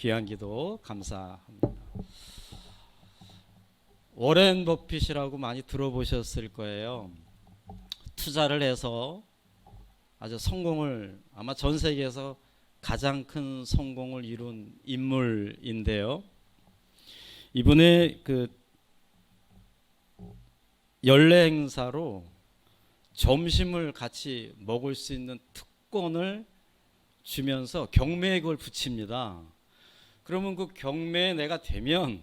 귀한 기도 감사합니다. 워렌 버핏이라고 많이 들어보셨을 거예요. 투자를 해서 아주 성공을, 아마 전 세계에서 가장 큰 성공을 이룬 인물인데요. 이분의 그 연례 행사로 점심을 같이 먹을 수 있는 특권을 주면서 경매에 그걸 붙입니다. 그러면 그 경매에 내가 되면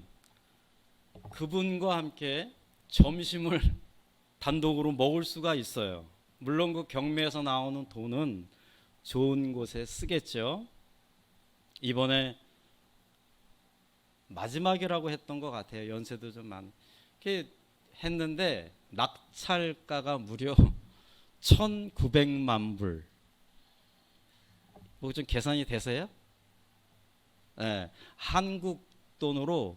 그분과 함께 점심을 단독으로 먹을 수가 있어요. 물론 그 경매에서 나오는 돈은 좋은 곳에 쓰겠죠. 이번에 마지막이라고 했던 것 같아요. 연세도 좀 많은. 이렇게 했는데 낙찰가가 무려 1,900만 불. 뭐 좀 계산이 되세요? 네, 한국 돈으로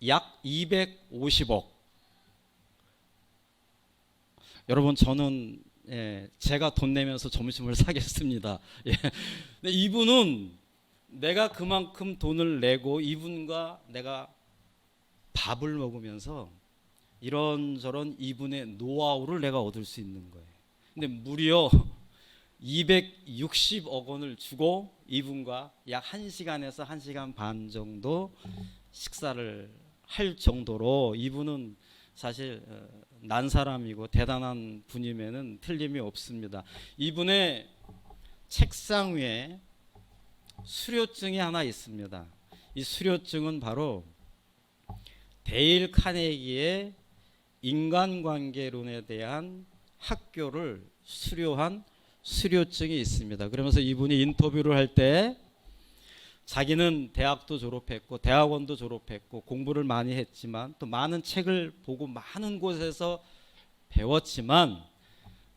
약 250억. 여러분 저는 제가 돈 내면서 점심을 사겠습니다. 근데 이분은 내가 그만큼 돈을 내고 이분과 내가 밥을 먹으면서 이런저런 이분의 노하우를 내가 얻을 수 있는 거예요. 근데 무려 260억 원을 주고 이분과 약 1시간에서 1시간 반 정도 식사를 할 정도로 이분은 사실 난 사람이고 대단한 분임에는 틀림이 없습니다. 이분의 책상 위에 수료증이 하나 있습니다. 이 수료증은 바로 데일 카네기의 인간관계론에 대한 학교를 수료한 수료증이 있습니다. 그러면서 이분이 인터뷰를 할 때 자기는 대학도 졸업했고 대학원도 졸업했고 공부를 많이 했지만 또 많은 책을 보고 많은 곳에서 배웠지만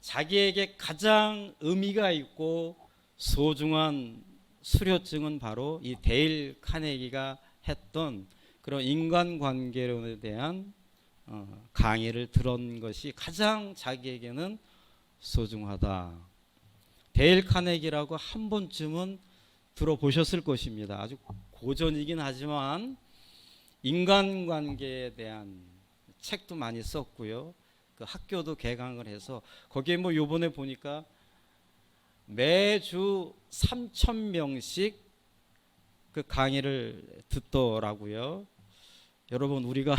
자기에게 가장 의미가 있고 소중한 수료증은 바로 이 데일 카네기가 했던 그런 인간관계론에 대한 강의를 들은 것이 가장 자기에게는 소중하다. 데일 카네기라고 한 번쯤은 들어보셨을 것입니다. 아주 고전이긴 하지만 인간관계에 대한 책도 많이 썼고요. 그 학교도 개강을 해서 거기에 뭐 요번에 보니까 매주 3,000명씩 그 강의를 듣더라고요. 여러분 우리가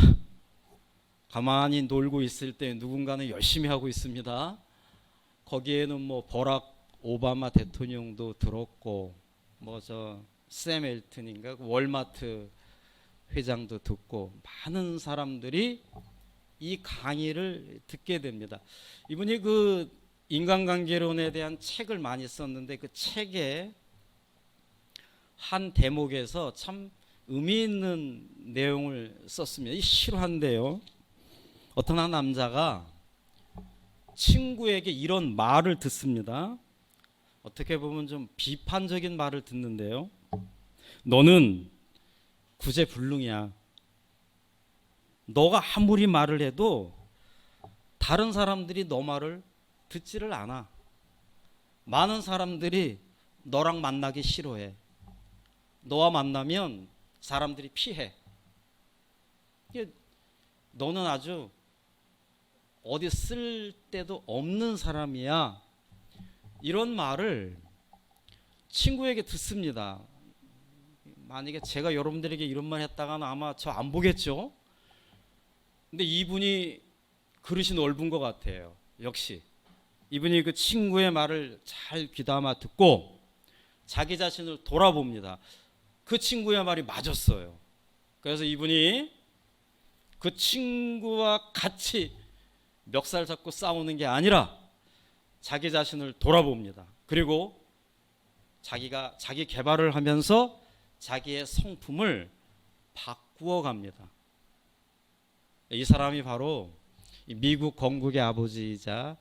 가만히 놀고 있을 때 누군가는 열심히 하고 있습니다. 거기에는 뭐 버락 오바마 대통령도 들었고 뭐 저 샘 엘튼인가 월마트 회장도 듣고 많은 사람들이 이 강의를 듣게 됩니다. 이분이 그 인간관계론에 대한 책을 많이 썼는데 그 책의 한 대목에서 참 의미 있는 내용을 썼습니다. 이 실화인데요. 어떤 한 남자가 친구에게 이런 말을 듣습니다. 어떻게 보면 좀 비판적인 말을 듣는데요. 너는 구제불능이야. 너가 아무리 말을 해도 다른 사람들이 너 말을 듣지를 않아. 많은 사람들이 너랑 만나기 싫어해. 너와 만나면 사람들이 피해. 너는 아주 어디 쓸 데도 없는 사람이야. 이런 말을 친구에게 듣습니다. 만약에 제가 여러분들에게 이런 말 했다가는 아마 저 안 보겠죠? 근데 이분이 그릇이 넓은 것 같아요. 역시 이분이 그 친구의 말을 잘 귀담아 듣고 자기 자신을 돌아봅니다. 그 친구의 말이 맞았어요. 그래서 이분이 그 친구와 같이 멱살 잡고 싸우는 게 아니라 자기 자신을 돌아봅니다. 그리고 자기가 자기 개발을 하면서 자기의 성품을 바꾸어 갑니다. 이 사람이 바로 미국 건국의 아버지이자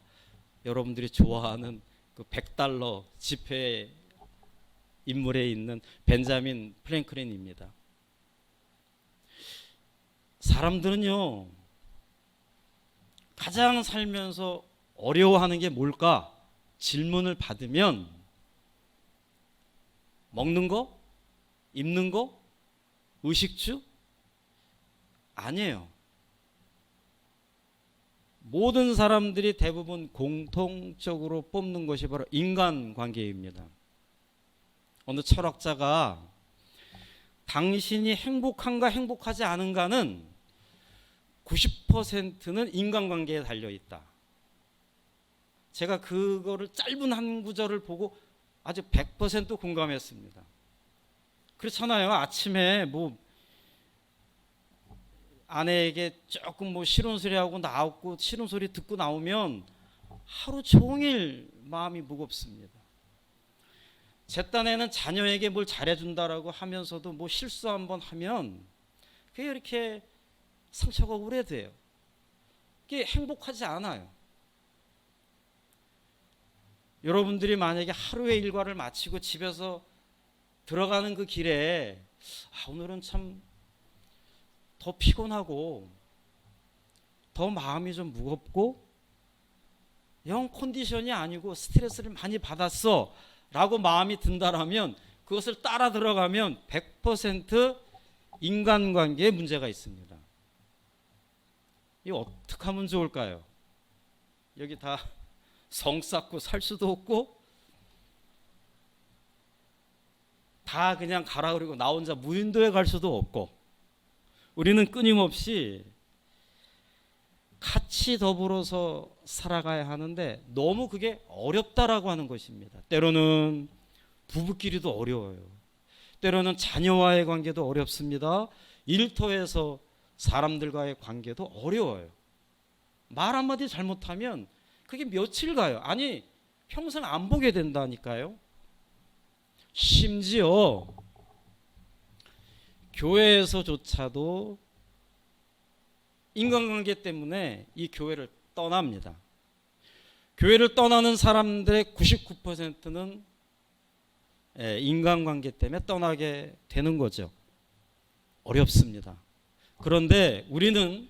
여러분들이 좋아하는 그 $100 지폐 인물에 있는 벤자민 프랭클린입니다. 사람들은요 가장 살면서 어려워하는 게 뭘까 질문을 받으면 먹는 거, 입는 거? 의식주? 아니에요. 모든 사람들이 대부분 공통적으로 뽑는 것이 바로 인간관계입니다. 어느 철학자가 당신이 행복한가 행복하지 않은가는 90%는 인간관계에 달려있다. 제가 그거를 짧은 한 구절을 보고 아주 100% 공감했습니다. 그렇잖아요. 아침에 뭐 아내에게 조금 뭐 싫은 소리 하고 나오고 싫은 소리 듣고 나오면 하루 종일 마음이 무겁습니다. 제 딴에는 자녀에게 뭘 잘해준다라고 하면서도 뭐 실수 한번 하면 그게 이렇게 상처가 오래돼요. 그게 행복하지 않아요. 여러분들이 만약에 하루의 일과를 마치고 집에서 들어가는 그 길에 오늘은 참 더 피곤하고 더 마음이 좀 무겁고 영 컨디션이 아니고 스트레스를 많이 받았어 라고 마음이 든다라면 그것을 따라 들어가면 100% 인간관계에 문제가 있습니다. 이거 어떻게 하면 좋을까요? 여기 다 성 쌓고 살 수도 없고 다 그냥 가라 그러고 나 혼자 무인도에 갈 수도 없고 우리는 끊임없이 같이 더불어서 살아가야 하는데 너무 그게 어렵다라고 하는 것입니다. 때로는 부부끼리도 어려워요. 때로는 자녀와의 관계도 어렵습니다. 일터에서 사람들과의 관계도 어려워요. 말 한마디 잘못하면 그게 며칠 가요. 아니 평생 안 보게 된다니까요. 심지어 교회에서조차도 인간관계 때문에 이 교회를 떠납니다. 교회를 떠나는 사람들의 99%는 인간관계 때문에 떠나게 되는 거죠. 어렵습니다. 그런데 우리는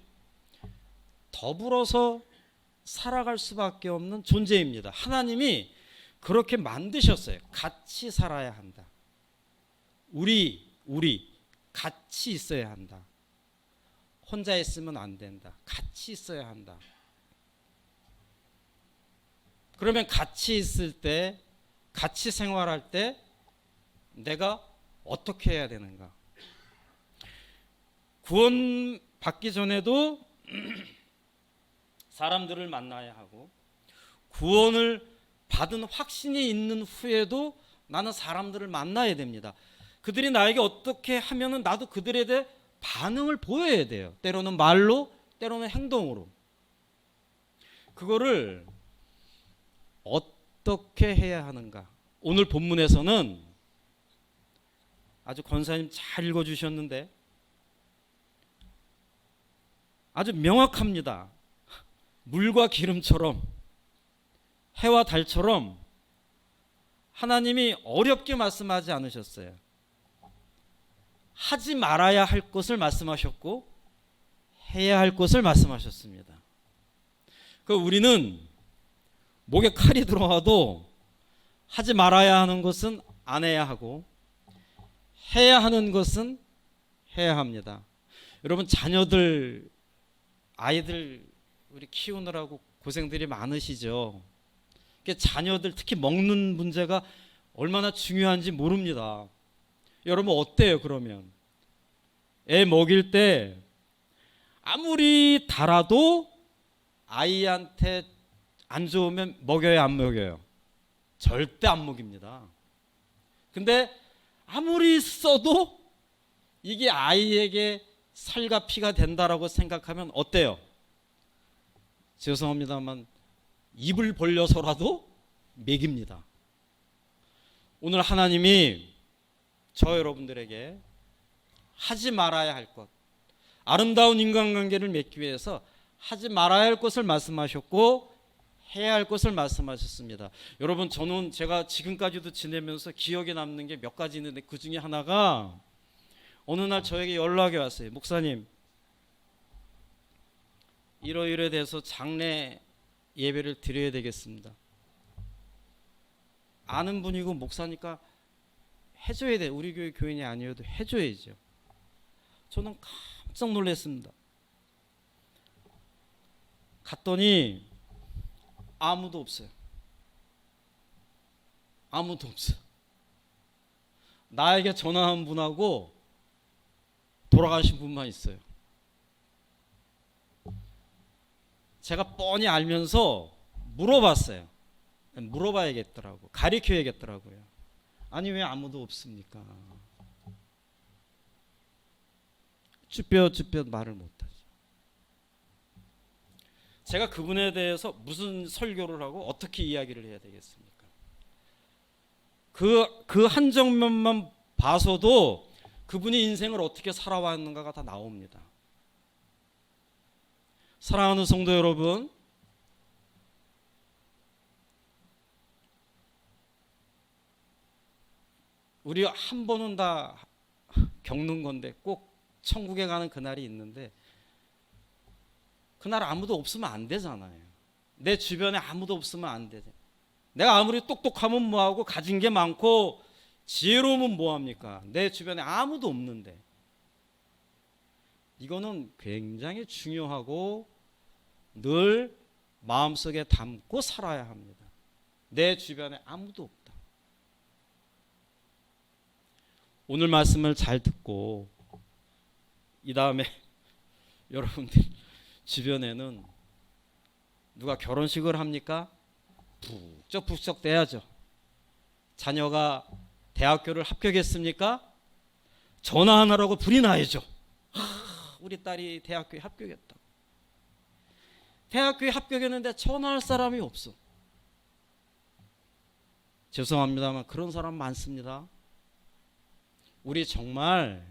더불어서 살아갈 수밖에 없는 존재입니다. 하나님이 그렇게 만드셨어요. 같이 살아야 한다. 우리 같이 있어야 한다. 혼자 있으면 안 된다. 같이 있어야 한다. 그러면 같이 있을 때, 같이 생활할 때 내가 어떻게 해야 되는가? 구원 받기 전에도 사람들을 만나야 하고 구원을 받은 확신이 있는 후에도 나는 사람들을 만나야 됩니다. 그들이 나에게 어떻게 하면은 나도 그들에 대해 반응을 보여야 돼요. 때로는 말로, 때로는 행동으로. 그거를 어떻게 해야 하는가? 오늘 본문에서는 아주 권사님 잘 읽어주셨는데 아주 명확합니다. 물과 기름처럼 해와 달처럼 하나님이 어렵게 말씀하지 않으셨어요. 하지 말아야 할 것을 말씀하셨고 해야 할 것을 말씀하셨습니다. 그 우리는 목에 칼이 들어와도 하지 말아야 하는 것은 안 해야 하고 해야 하는 것은 해야 합니다. 여러분 자녀들 아이들 우리 키우느라고 고생들이 많으시죠. 자녀들 특히 먹는 문제가 얼마나 중요한지 모릅니다. 여러분 어때요? 그러면 애 먹일 때 아무리 달아도 아이한테 안 좋으면 먹여요, 안 먹여요? 절대 안 먹입니다. 근데 아무리 써도 이게 아이에게 살과 피가 된다라고 생각하면 어때요? 죄송합니다만 입을 벌려서라도 먹입니다. 오늘 하나님이 저 여러분들에게 하지 말아야 할 것, 아름다운 인간관계를 맺기 위해서 하지 말아야 할 것을 말씀하셨고 해야 할 것을 말씀하셨습니다. 여러분 저는 제가 지금까지도 지내면서 기억에 남는 게 몇 가지 있는데 그 중에 하나가 어느 날 저에게 연락이 왔어요. 목사님 이러이러 돼서 장례 예배를 드려야 되겠습니다. 아는 분이고 목사니까 해줘야 돼. 우리 교회 교인이 아니어도 해줘야죠. 저는 깜짝 놀랐습니다. 갔더니 아무도 없어요. 아무도 없어요. 나에게 전화한 분하고 돌아가신 분만 있어요. 제가 뻔히 알면서 물어봤어요. 물어봐야겠더라고. 가리켜야겠더라고요. 아니 왜 아무도 없습니까? 쭈뼛쭈뼛 말을 못하죠. 제가 그분에 대해서 무슨 설교를 하고 어떻게 이야기를 해야 되겠습니까? 그 한 장면만 봐서도 그분이 인생을 어떻게 살아왔는가가 다 나옵니다. 사랑하는 성도 여러분, 우리 한 번은 다 겪는 건데 꼭 천국에 가는 그날이 있는데 그날 아무도 없으면 안 되잖아요. 내 주변에 아무도 없으면 안 되죠. 내가 아무리 똑똑하면 뭐하고 가진 게 많고 지혜로우면 뭐합니까? 내 주변에 아무도 없는데. 이거는 굉장히 중요하고 늘 마음속에 담고 살아야 합니다. 내 주변에 아무도 없다. 오늘 말씀을 잘 듣고 이 다음에 여러분들 주변에는 누가 결혼식을 합니까? 북적북적 대야죠. 자녀가 대학교를 합격했습니까? 전화하느라고 불이 나야죠. 우리 딸이 대학교에 합격했다. 대학교에 합격했는데 전화할 사람이 없어. 죄송합니다만 그런 사람 많습니다. 우리 정말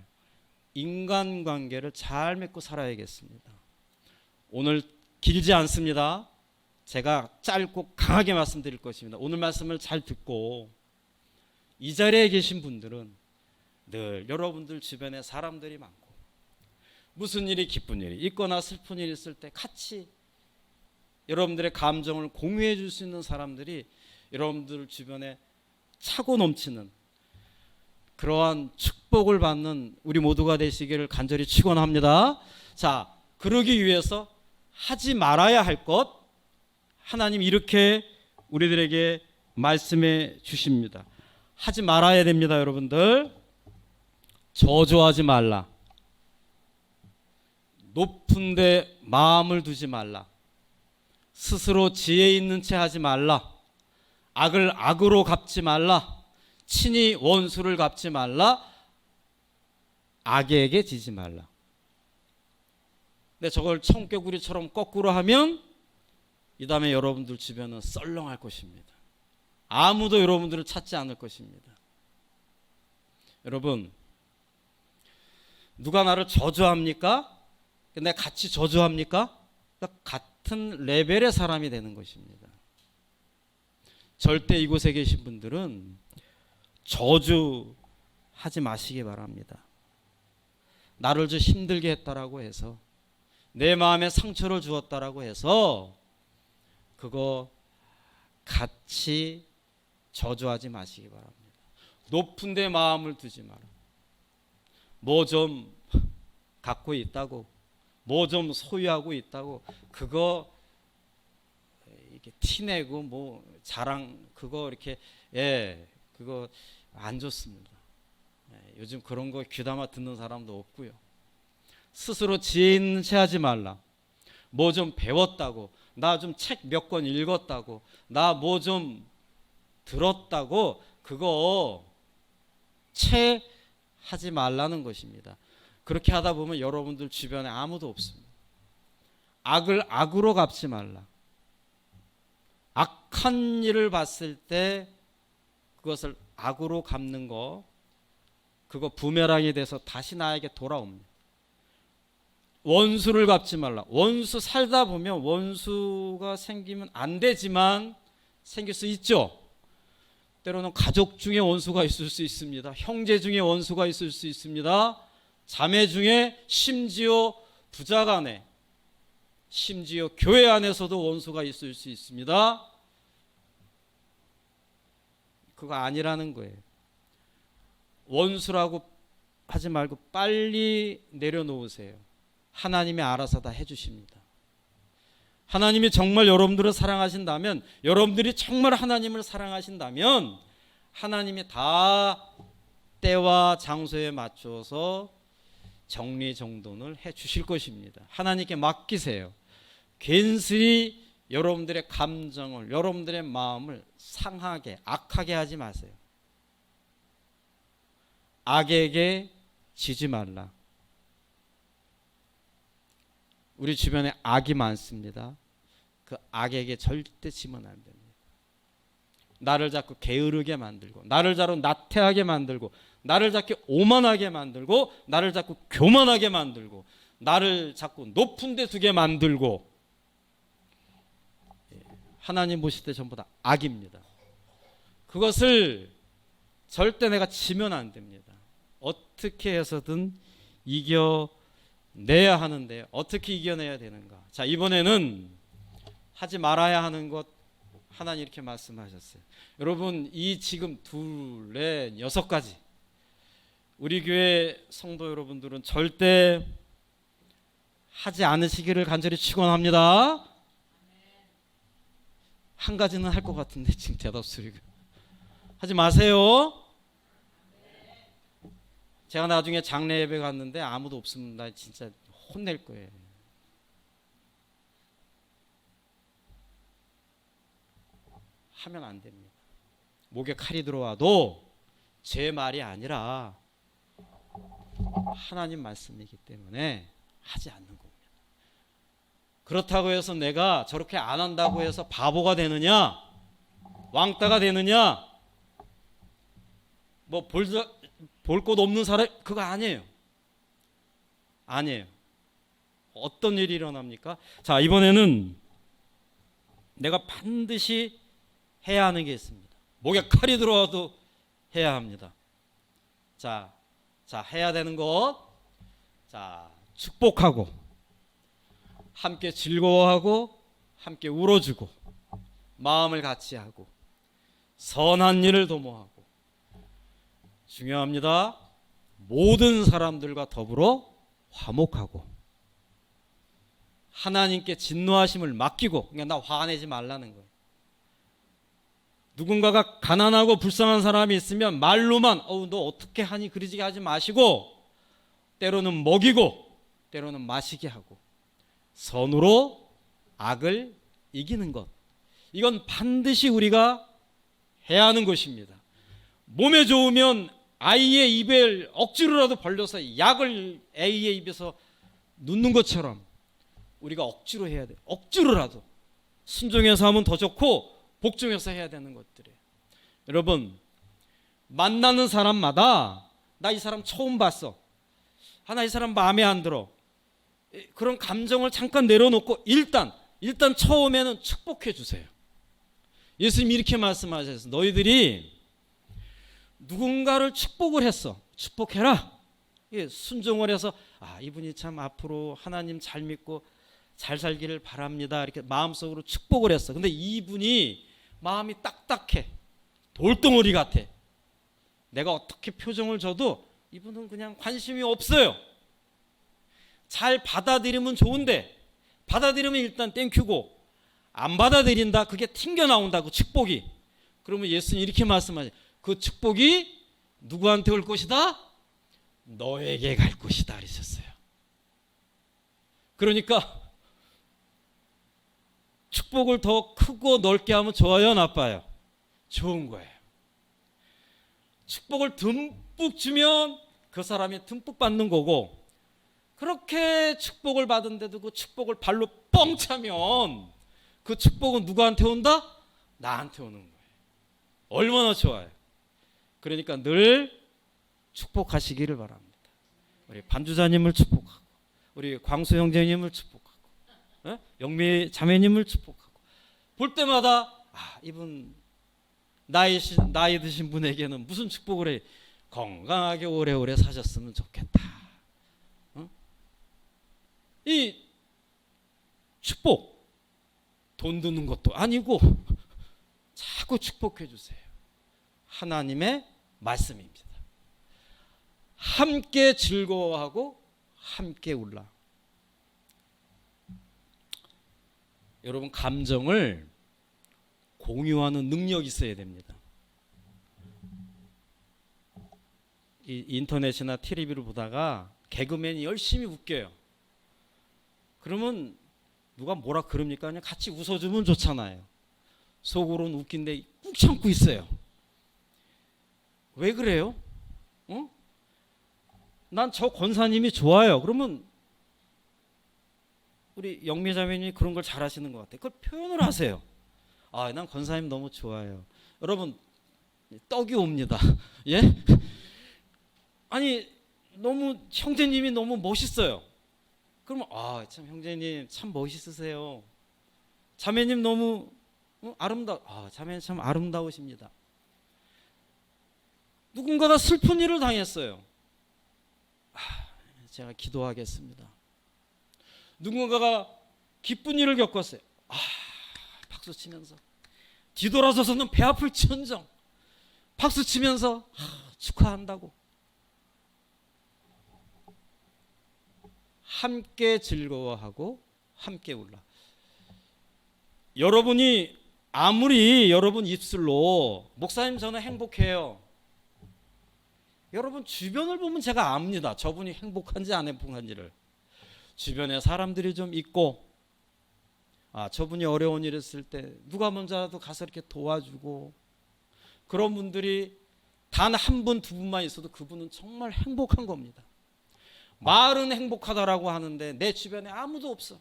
인간관계를 잘 맺고 살아야겠습니다. 오늘 길지 않습니다. 제가 짧고 강하게 말씀드릴 것입니다. 오늘 말씀을 잘 듣고 이 자리에 계신 분들은 늘 여러분들 주변에 사람들이 많고 무슨 일이 기쁜 일이 있거나 슬픈 일이 있을 때 같이 여러분들의 감정을 공유해 줄 수 있는 사람들이 여러분들 주변에 차고 넘치는 그러한 축복을 받는 우리 모두가 되시기를 간절히 축원합니다. 자, 그러기 위해서 하지 말아야 할 것 하나님 이렇게 우리들에게 말씀해 주십니다. 하지 말아야 됩니다, 여러분들. 저주하지 말라. 높은 데 마음을 두지 말라. 스스로 지혜 있는 채 하지 말라. 악을 악으로 갚지 말라. 친히 원수를 갚지 말라. 악에게 지지 말라. 근데 저걸 청개구리처럼 거꾸로 하면 이 다음에 여러분들 주변은 썰렁할 것입니다. 아무도 여러분들을 찾지 않을 것입니다. 여러분, 누가 나를 저주합니까? 근데 같이 저주합니까? 같은 레벨의 사람이 되는 것입니다. 절대 이곳에 계신 분들은 저주하지 마시기 바랍니다. 나를 좀 힘들게 했다라고 해서 내 마음에 상처를 주었다라고 해서 그거 같이 저주하지 마시기 바랍니다. 높은 데 마음을 두지 마라. 뭐 좀 갖고 있다고, 뭐 좀 소유하고 있다고 그거 이렇게 티내고 뭐 자랑 그거 이렇게 그거 안 좋습니다. 요즘 그런 거 귀담아 듣는 사람도 없고요. 스스로 지혜 있는 채 하지 말라. 뭐 좀 배웠다고, 나 좀 책 몇 권 읽었다고, 나 뭐 좀 들었다고 그거 채 하지 말라는 것입니다. 그렇게 하다 보면 여러분들 주변에 아무도 없습니다. 악을 악으로 갚지 말라. 악한 일을 봤을 때 그것을 악으로 갚는 거, 그거 부메랑이 돼서 다시 나에게 돌아옵니다. 원수를 갚지 말라. 원수 살다 보면 원수가 생기면 안 되지만 생길 수 있죠. 때로는 가족 중에 원수가 있을 수 있습니다. 형제 중에 원수가 있을 수 있습니다. 자매 중에 심지어 부자간에, 심지어 교회 안에서도 원수가 있을 수 있습니다. 그거 아니라는 거예요. 원수라고 하지 말고 빨리 내려놓으세요. 하나님이 알아서 다 해주십니다. 하나님이 정말 여러분들을 사랑하신다면, 여러분들이 정말 하나님을 사랑하신다면 하나님이 다 때와 장소에 맞춰서 정리정돈을 해 주실 것입니다. 하나님께 맡기세요. 괜스레 여러분들의 감정을, 여러분들의 마음을 상하게, 악하게 하지 마세요. 악에게 지지 말라. 우리 주변에 악이 많습니다. 그 악에게 절대 지면 안 됩니다. 나를 자꾸 게으르게 만들고, 나를 자꾸 나태하게 만들고, 나를 자꾸 오만하게 만들고, 나를 자꾸 교만하게 만들고, 나를 자꾸 높은 데 두게 만들고, 하나님 보실 때 전부 다 악입니다. 그것을 절대 내가 지면 안 됩니다. 어떻게 해서든 이겨내야 하는데 어떻게 이겨내야 되는가? 자, 이번에는 하지 말아야 하는 것 하나님 이렇게 말씀하셨어요. 여러분, 이 지금 둘, 넷, 6가지 우리 교회 성도 여러분들은 절대 하지 않으시기를 간절히 축원합니다. 한 가지는 할 것 같은데 지금 대답 소리가 하지 마세요. 제가 나중에 장례 예배 갔는데 아무도 없으면 나 진짜 혼낼 거예요. 하면 안 됩니다. 목에 칼이 들어와도 제 말이 아니라 하나님 말씀이기 때문에 하지 않는 겁니다. 그렇다고 해서 내가 저렇게 안 한다고 해서 바보가 되느냐, 왕따가 되느냐, 뭐 볼 곳 없는 사람, 그거 아니에요. 아니에요. 어떤 일이 일어납니까? 자, 이번에는 내가 반드시 해야 하는 게 있습니다. 목에 칼이 들어와도 해야 합니다. 자, 해야 되는 것. 자, 축복하고, 함께 즐거워하고, 함께 울어주고, 마음을 같이 하고, 선한 일을 도모하고, 중요합니다. 모든 사람들과 더불어 화목하고, 하나님께 진노하심을 맡기고, 그러니까 나 화내지 말라는 거예요. 누군가가 가난하고 불쌍한 사람이 있으면 말로만 너 어떻게 하니 그러지 하지 마시고, 때로는 먹이고 때로는 마시게 하고, 선으로 악을 이기는 것, 이건 반드시 우리가 해야 하는 것입니다. 몸에 좋으면 아이의 입을 억지로라도 벌려서 약을 아이의 입에서 눕는 것처럼 우리가 억지로 해야 돼요. 억지로라도 순종해서 하면 더 좋고 복종해서 해야 되는 것들이에요. 여러분, 만나는 사람마다 나 이 사람 처음 봤어, 나 이 사람 마음에 안 들어, 그런 감정을 잠깐 내려놓고 일단 처음에는 축복해 주세요. 예수님이 이렇게 말씀하셨어요. 너희들이 누군가를 축복을 했어, 축복해라. 순종을 해서 이분이 참 앞으로 하나님 잘 믿고 잘 살기를 바랍니다, 이렇게 마음속으로 축복을 했어. 근데 이분이 마음이 딱딱해, 돌덩어리 같아. 내가 어떻게 표정을 줘도 이분은 그냥 관심이 없어요. 잘 받아들이면 좋은데, 받아들이면 일단 땡큐고, 안 받아들인다, 그게 튕겨 나온다고, 축복이. 그러면 예수님 이렇게 말씀하세요. 그 축복이 누구한테 올 것이다? 너에게 갈 것이다 그러셨어요. 그러니까 축복을 더 크고 넓게 하면 좋아요, 나빠요? 좋은 거예요. 축복을 듬뿍 주면 그 사람이 듬뿍 받는 거고, 그렇게 축복을 받은데도 그 축복을 발로 뻥 차면 그 축복은 누구한테 온다? 나한테 오는 거예요. 얼마나 좋아요. 그러니까 늘 축복하시기를 바랍니다. 우리 반주자님을 축복하고, 우리 광수 형제님을 축복하고, 영미 자매님을 축복하고, 볼 때마다 이분 나이 드신 분에게는 무슨 축복을 해? 건강하게 오래오래 사셨으면 좋겠다. 이 축복 돈 드는 것도 아니고 자꾸 축복해 주세요. 하나님의 말씀입니다. 함께 즐거워하고 함께 울라. 여러분, 감정을 공유하는 능력이 있어야 됩니다. 이 인터넷이나 TV를 보다가 개그맨이 열심히 웃겨요. 그러면 누가 뭐라 그럽니까? 그냥 같이 웃어주면 좋잖아요. 속으로는 웃긴데 꾹 참고 있어요. 왜 그래요? 난 저 권사님이 좋아요. 그러면 우리 영미자매님이 그런 걸 잘하시는 것 같아요. 그걸 표현을 하세요. 아, 난 권사님 너무 좋아요. 여러분, 떡이 옵니다. 예? 아니, 너무 형제님이 너무 멋있어요. 그러면 참 형제님 참 멋있으세요. 자매님 너무 자매님 참 아름다우십니다. 누군가가 슬픈 일을 당했어요. 제가 기도하겠습니다. 누군가가 기쁜 일을 겪었어요. 박수 치면서 뒤돌아서서는 배 아플지언정 박수 치면서 축하한다고. 함께 즐거워하고 함께 울라. 여러분이 아무리 여러분 입술로 목사님 저는 행복해요. 여러분 주변을 보면 제가 압니다. 저분이 행복한지 안 행복한지를. 주변에 사람들이 좀 있고 저분이 어려운 일 있을 때 누가 먼저라도 가서 이렇게 도와주고, 그런 분들이 단 한 분, 두 분만 있어도 그분은 정말 행복한 겁니다. 말은 행복하다라고 하는데 내 주변에 아무도 없어.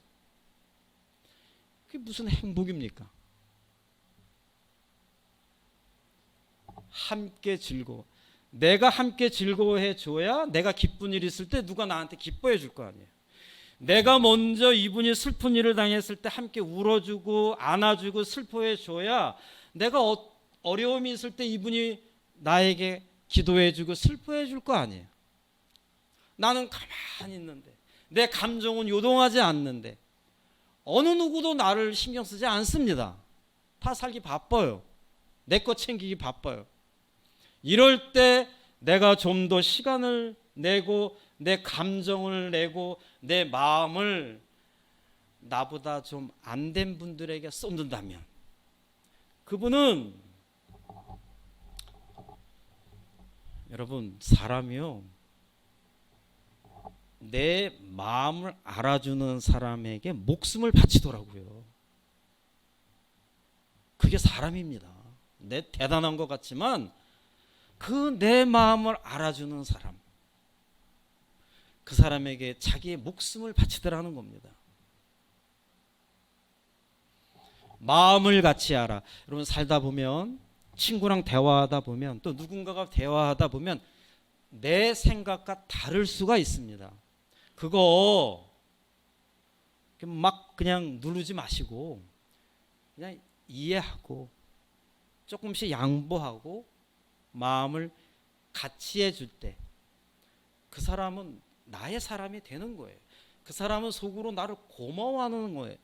그게 무슨 행복입니까? 함께 즐거워. 내가 함께 즐거워해 줘야 내가 기쁜 일 있을 때 누가 나한테 기뻐해 줄 거 아니에요. 내가 먼저 이분이 슬픈 일을 당했을 때 함께 울어주고 안아주고 슬퍼해 줘야 내가 어려움이 있을 때 이분이 나에게 기도해 주고 슬퍼해 줄 거 아니에요. 나는 가만히 있는데 내 감정은 요동하지 않는데 어느 누구도 나를 신경 쓰지 않습니다. 다 살기 바빠요. 내 거 챙기기 바빠요. 이럴 때 내가 좀 더 시간을 내고 내 감정을 내고 내 마음을 나보다 좀 안 된 분들에게 쏟는다면 그분은, 여러분, 사람이요, 내 마음을 알아주는 사람에게 목숨을 바치더라고요. 그게 사람입니다. 내 대단한 것 같지만 그 내 마음을 알아주는 사람, 그 사람에게 자기의 목숨을 바치더라는 겁니다. 마음을 같이 알아. 여러분, 살다 보면, 친구랑 대화하다 보면, 또 누군가가 대화하다 보면 내 생각과 다를 수가 있습니다. 그거 막 그냥 누르지 마시고 그냥 이해하고 조금씩 양보하고 마음을 같이 해줄 때 그 사람은 나의 사람이 되는 거예요. 그 사람은 속으로 나를 고마워하는 거예요.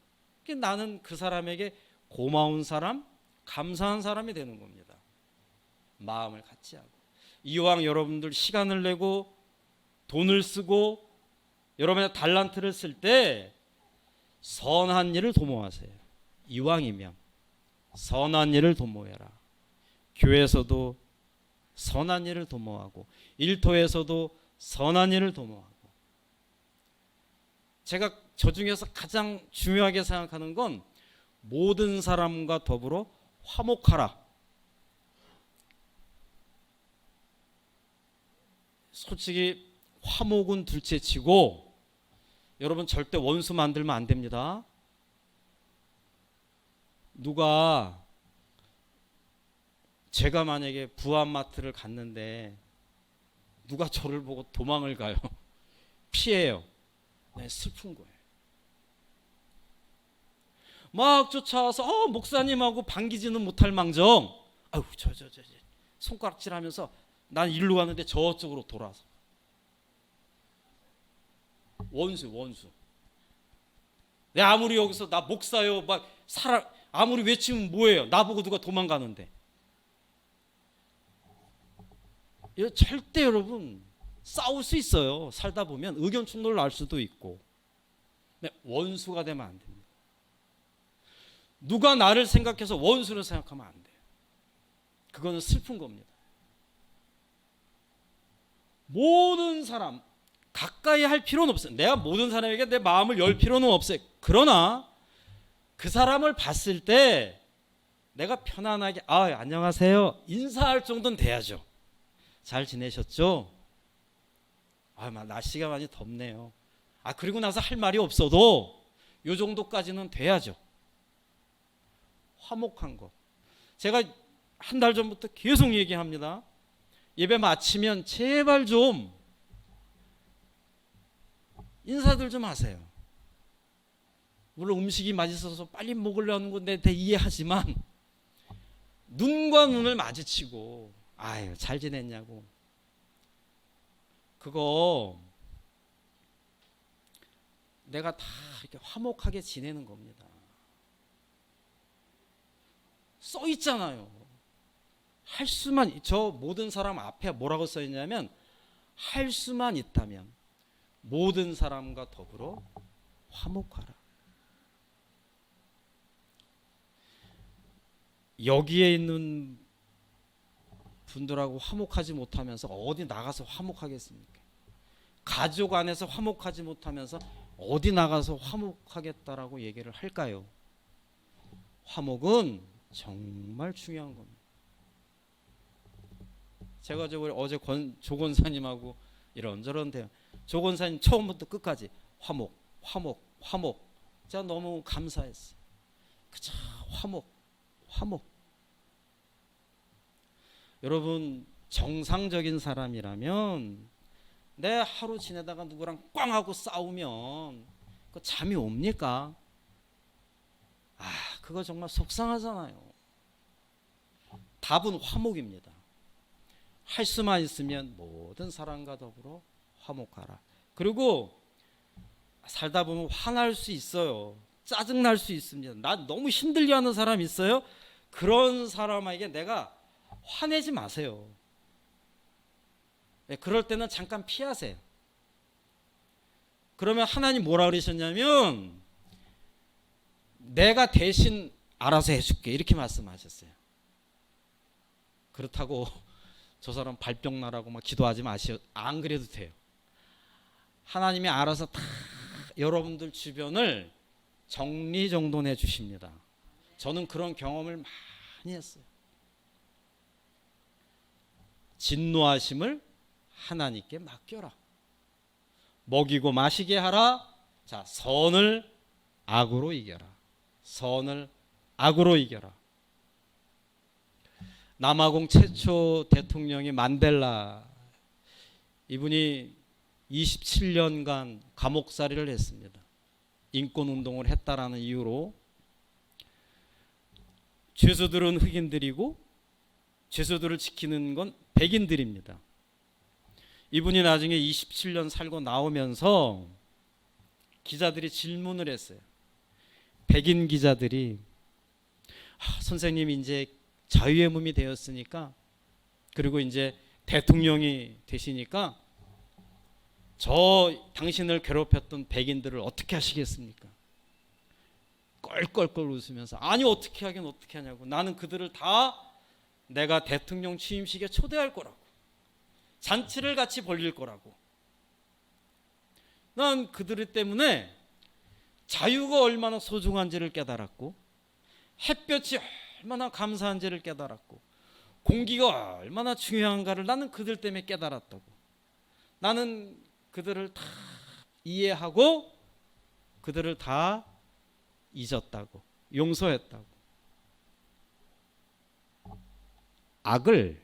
나는 그 사람에게 고마운 사람, 감사한 사람이 되는 겁니다. 마음을 같이 하고. 이왕 여러분들 시간을 내고 돈을 쓰고 여러분의 달란트를 쓸 때 선한 일을 도모하세요. 이왕이면 선한 일을 도모해라. 교회에서도 선한 일을 도모하고 일터에서도 선한 일을 도모하고. 제가 저 중에서 가장 중요하게 생각하는 건 모든 사람과 더불어 화목하라. 솔직히 화목은 둘째치고 여러분 절대 원수 만들면 안 됩니다. 제가 만약에 부안마트를 갔는데 누가 저를 보고 도망을 가요. 피해요. 네, 슬픈 거예요. 막 쫓아와서 목사님하고 반기지는 못할 망정, 아유 저 손가락질하면서 난 일로 가는데 저쪽으로 돌아서 원수. 내 아무리 여기서 나 목사요 막 아무리 외치면 뭐예요? 나보고 누가 도망가는데. 절대 여러분 싸울 수 있어요. 살다 보면 의견 충돌 날 수도 있고. 근데 원수가 되면 안 됩니다. 누가 나를 생각해서 원수를 생각하면 안 돼요. 그거는 슬픈 겁니다. 모든 사람 가까이 할 필요는 없어요. 내가 모든 사람에게 내 마음을 열 필요는 없어요. 그러나 그 사람을 봤을 때 내가 편안하게 안녕하세요 인사할 정도는 돼야죠. 잘 지내셨죠? 날씨가 많이 덥네요. 그리고 나서 할 말이 없어도 요 정도까지는 돼야죠. 화목한 거. 제가 한 달 전부터 계속 얘기합니다. 예배 마치면 제발 좀 인사들 좀 하세요. 물론 음식이 맛있어서 빨리 먹으려는 건데 이해하지만 눈과 눈을 마주치고 잘 지냈냐고. 그거 내가 다 이렇게 화목하게 지내는 겁니다. 써 있잖아요. 할 수만, 저 모든 사람 앞에 뭐라고 써 있냐면 할 수만 있다면 모든 사람과 더불어 화목하라. 여기에 있는 분들하고 화목하지 못하면서 어디 나가서 화목하겠습니까? 가족 안에서 화목하지 못하면서 어디 나가서 화목하겠다라고 얘기를 할까요? 화목은 정말 중요한 겁니다. 제가 어제 조 권사님하고 이런저런 대화, 조 권사님 처음부터 끝까지 화목. 제가 너무 감사했어요. 그저 화목. 여러분 정상적인 사람이라면 내 하루 지내다가 누구랑 꽝 하고 싸우면 그 잠이 옵니까? 그거 정말 속상하잖아요. 답은 화목입니다. 할 수만 있으면 모든 사람과 더불어 화목하라. 그리고 살다 보면 화날 수 있어요. 짜증날 수 있습니다. 나 너무 힘들게 하는 사람 있어요? 그런 사람에게 내가 화내지 마세요. 그럴 때는 잠깐 피하세요. 그러면 하나님 뭐라 그러셨냐면 내가 대신 알아서 해줄게 이렇게 말씀하셨어요. 그렇다고 저 사람 발병 나라고 막 기도하지 마시오. 안 그래도 돼요. 하나님이 알아서 다 여러분들 주변을 정리정돈해 주십니다. 저는 그런 경험을 많이 했어요. 진노하심을 하나님께 맡겨라. 먹이고 마시게 하라. 자, 선을 악으로 이겨라. 선을 악으로 이겨라. 남아공 최초 대통령이 만델라, 이분이 27년간 감옥살이를 했습니다. 인권운동을 했다라는 이유로. 죄수들은 흑인들이고 죄수들을 지키는 건 백인들입니다. 이분이 나중에 27년 살고 나오면서 기자들이 질문을 했어요. 백인 기자들이 선생님 이제 자유의 몸이 되었으니까, 그리고 이제 대통령이 되시니까 저 당신을 괴롭혔던 백인들을 어떻게 하시겠습니까? 껄껄껄 웃으면서 아니 어떻게 하긴 어떻게 하냐고. 나는 그들을 다 내가 대통령 취임식에 초대할 거라고. 잔치를 같이 벌릴 거라고. 난 그들 때문에 자유가 얼마나 소중한지를 깨달았고, 햇볕이 얼마나 감사한지를 깨달았고, 공기가 얼마나 중요한가를 나는 그들 때문에 깨달았다고. 나는 그들을 다 이해하고 그들을 다 잊었다고, 용서했다고. 악을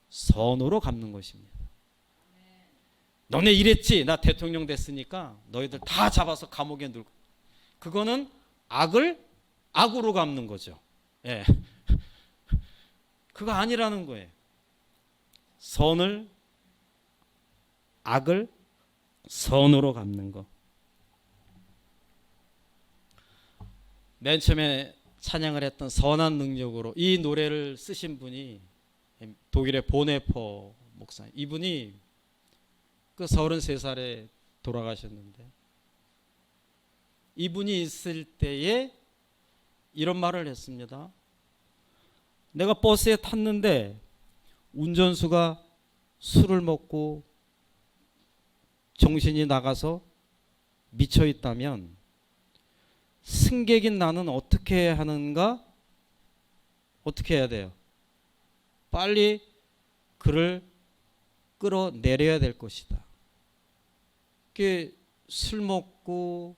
선으로 갚는 것입니다. 너네 이랬지? 나 대통령 됐으니까 너희들 다 잡아서 감옥에 넣을. 그거는 악을 악으로 갚는 거죠. 예. 그거 아니라는 거예요. 악을 선으로 갚는 거. 맨 처음에 찬양을 했던 선한 능력으로, 이 노래를 쓰신 분이 독일의 보네퍼 목사님. 이분이 그 33살에 돌아가셨는데 이분이 있을 때에 이런 말을 했습니다. 내가 버스에 탔는데 운전수가 술을 먹고 정신이 나가서 미쳐 있다면 승객인 나는 어떻게 하는가? 어떻게 해야 돼요? 빨리 그를 끌어내려야 될 것이다. 그게 술 먹고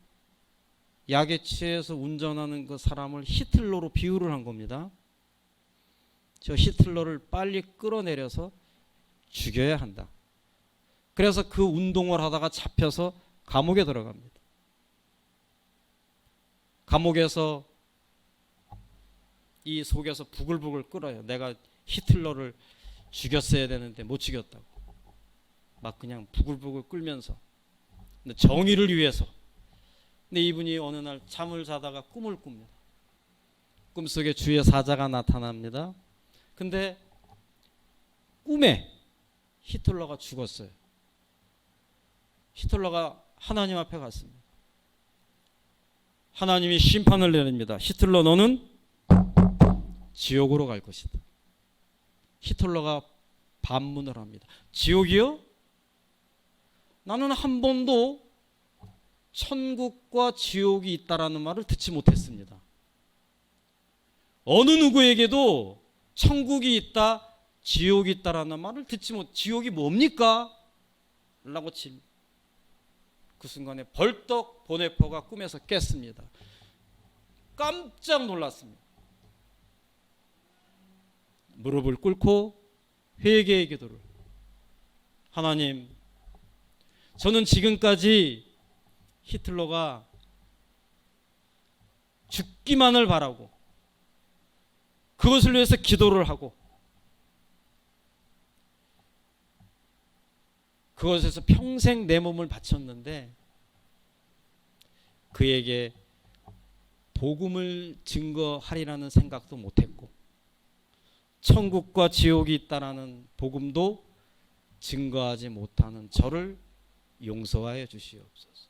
약에 취해서 운전하는 그 사람을 히틀러로 비유를 한 겁니다. 저 히틀러를 빨리 끌어내려서 죽여야 한다. 그래서 그 운동을 하다가 잡혀서 감옥에 들어갑니다. 감옥에서 이 속에서 부글부글 끓어요. 내가 히틀러를 죽였어야 되는데 못 죽였다고. 막 그냥 부글부글 끓면서. 근데 정의를 위해서. 근데 이분이 어느 날 잠을 자다가 꿈을 꿉니다. 꿈속에 주의 사자가 나타납니다. 근데 꿈에 히틀러가 죽었어요. 히틀러가 하나님 앞에 갔습니다. 하나님이 심판을 내립니다. 히틀러 너는 지옥으로 갈 것이다. 히틀러가 반문을 합니다. 지옥이요? 나는 한 번도 천국과 지옥이 있다라는 말을 듣지 못했습니다. 어느 누구에게도 천국이 있다, 지옥이 있다라는 말을 듣지 못. 지옥이 뭡니까? 라고 칩니다. 그 순간에 벌떡 보네포가 꿈에서 깼습니다. 깜짝 놀랐습니다. 무릎을 꿇고 회개의 기도를. 하나님, 저는 지금까지 히틀러가 죽기만을 바라고 그것을 위해서 기도를 하고 그것에서 평생 내 몸을 바쳤는데 그에게 복음을 증거하리라는 생각도 못했고 천국과 지옥이 있다라는 복음도 증거하지 못하는 저를 용서하여 주시옵소서.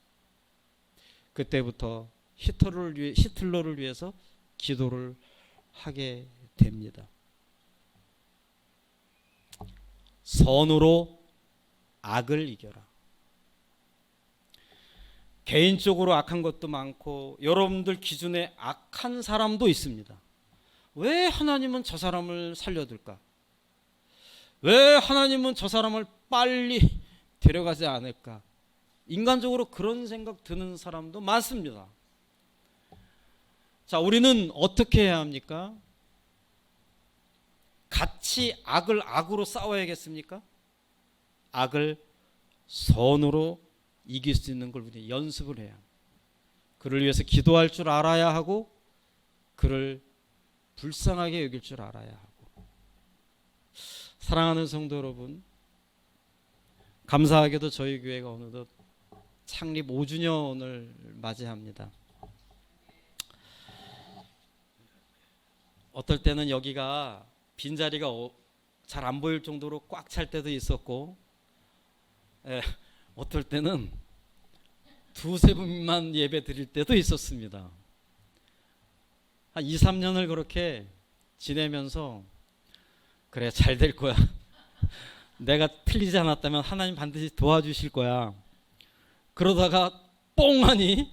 그때부터 히틀러를 위해서 기도를 하게 됩니다. 선으로 악을 이겨라. 개인적으로 악한 것도 많고 여러분들 기준에 악한 사람도 있습니다. 왜 하나님은 저 사람을 살려둘까? 왜 하나님은 저 사람을 빨리 데려가지 않을까? 인간적으로 그런 생각 드는 사람도 많습니다. 자, 우리는 어떻게 해야 합니까? 같이 악을 악으로 싸워야겠습니까? 악을 선으로 이길 수 있는 걸 우리 연습을 해야 합니다. 그를 위해서 기도할 줄 알아야 하고 그를 불쌍하게 여길 줄 알아야 하고. 사랑하는 성도 여러분, 감사하게도 저희 교회가 어느덧 창립 5주년을 맞이합니다. 어떨 때는 여기가 빈자리가 잘 안 보일 정도로 꽉 찰 때도 있었고 어떨 때는 두세 분만 예배 드릴 때도 있었습니다. 한 2, 3년을 그렇게 지내면서 그래 잘 될 거야. 내가 틀리지 않았다면 하나님 반드시 도와주실 거야. 그러다가 뽕하니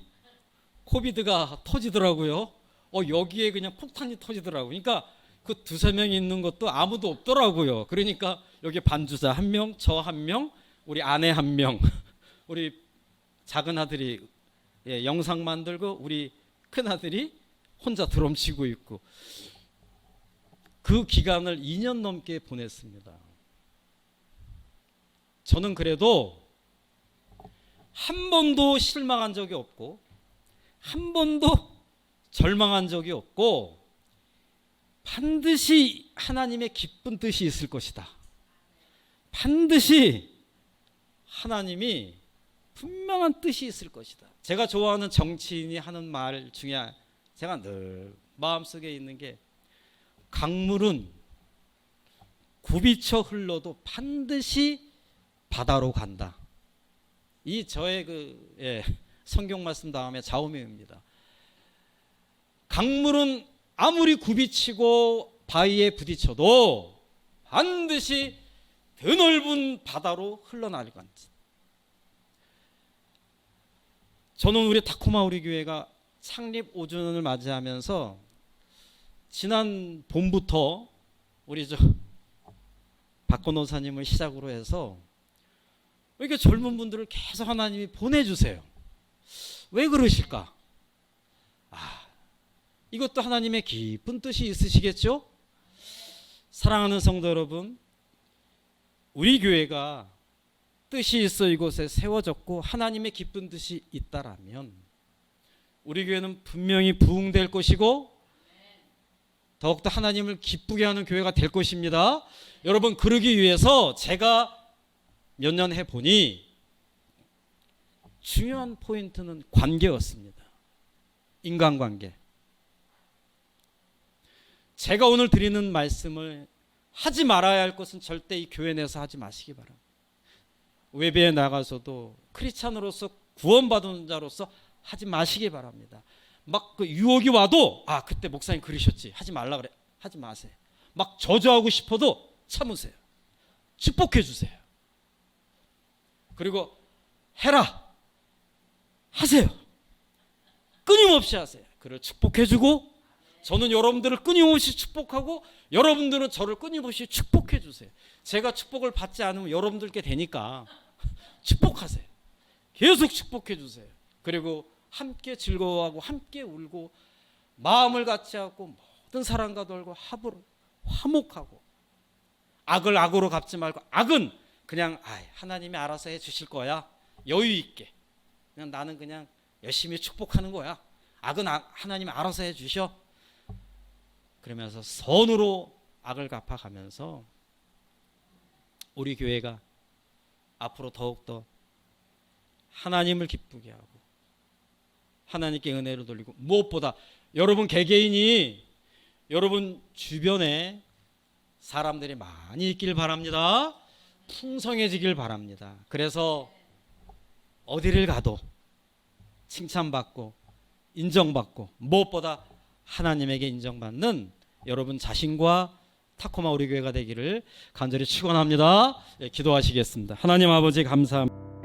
코비드가 터지더라고요. 여기에 그냥 폭탄이 터지더라고요. 그러니까 그 두세 명이 있는 것도 아무도 없더라고요. 그러니까 여기 반주자 한 명, 저 한 명, 우리 아내 한 명, 우리 작은 아들이 영상 만들고 우리 큰 아들이 혼자 드럼 치고 있고 그 기간을 2년 넘게 보냈습니다. 저는 그래도 한 번도 실망한 적이 없고 한 번도 절망한 적이 없고 반드시 하나님의 기쁜 뜻이 있을 것이다. 반드시 하나님이 분명한 뜻이 있을 것이다. 제가 좋아하는 정치인이 하는 말 중에 제가 늘 마음속에 있는 게 강물은 굽이쳐 흘러도 반드시 바다로 간다. 이 저의 성경 말씀 다음에 좌우명입니다. 강물은 아무리 굽이치고 바위에 부딪혀도 반드시 드넓은 바다로 흘러나갈지. 저는 우리 타코마 우리 교회가 창립 5주년을 맞이하면서 지난 봄부터 우리 박건호사님을 시작으로 해서 이렇게 젊은 분들을 계속 하나님이 보내주세요. 왜 그러실까? 이것도 하나님의 깊은 뜻이 있으시겠죠? 사랑하는 성도 여러분, 우리 교회가 뜻이 있어 이곳에 세워졌고 하나님의 깊은 뜻이 있다라면 우리 교회는 분명히 부흥될 것이고 더욱더 하나님을 기쁘게 하는 교회가 될 것입니다. 여러분, 그러기 위해서 제가 몇 년 해보니 중요한 포인트는 관계였습니다. 인간관계. 제가 오늘 드리는 말씀을 하지 말아야 할 것은 절대 이 교회 내에서 하지 마시기 바랍니다. 외부에 나가서도 크리스찬으로서 구원받은 자로서 하지 마시기 바랍니다. 막 그 유혹이 와도 그때 목사님 그러셨지 하지 말라 그래. 하지 마세요. 막 저주하고 싶어도 참으세요. 축복해 주세요. 그리고 해라. 하세요. 끊임없이 하세요. 그를 축복해 주고 저는 여러분들을 끊임없이 축복하고 여러분들은 저를 끊임없이 축복해 주세요. 제가 축복을 받지 않으면 여러분들께 되니까 축복하세요. 계속 축복해 주세요. 그리고 함께 즐거워하고 함께 울고 마음을 같이 하고 모든 사람과 돌고 합으로 화목하고 악을 악으로 갚지 말고 악은 그냥 하나님이 알아서 해 주실 거야. 여유 있게 그냥 나는 그냥 열심히 축복하는 거야. 악은 하나님이 알아서 해 주셔. 그러면서 선으로 악을 갚아가면서 우리 교회가 앞으로 더욱더 하나님을 기쁘게 하고 하나님께 은혜를 돌리고 무엇보다 여러분 개개인이 여러분 주변에 사람들이 많이 있길 바랍니다. 풍성해지길 바랍니다. 그래서 어디를 가도 칭찬받고 인정받고 무엇보다 하나님에게 인정받는 여러분 자신과 타코마 우리 교회가 되기를 간절히 축원합니다. 기도하시겠습니다. 하나님 아버지 감사합니다.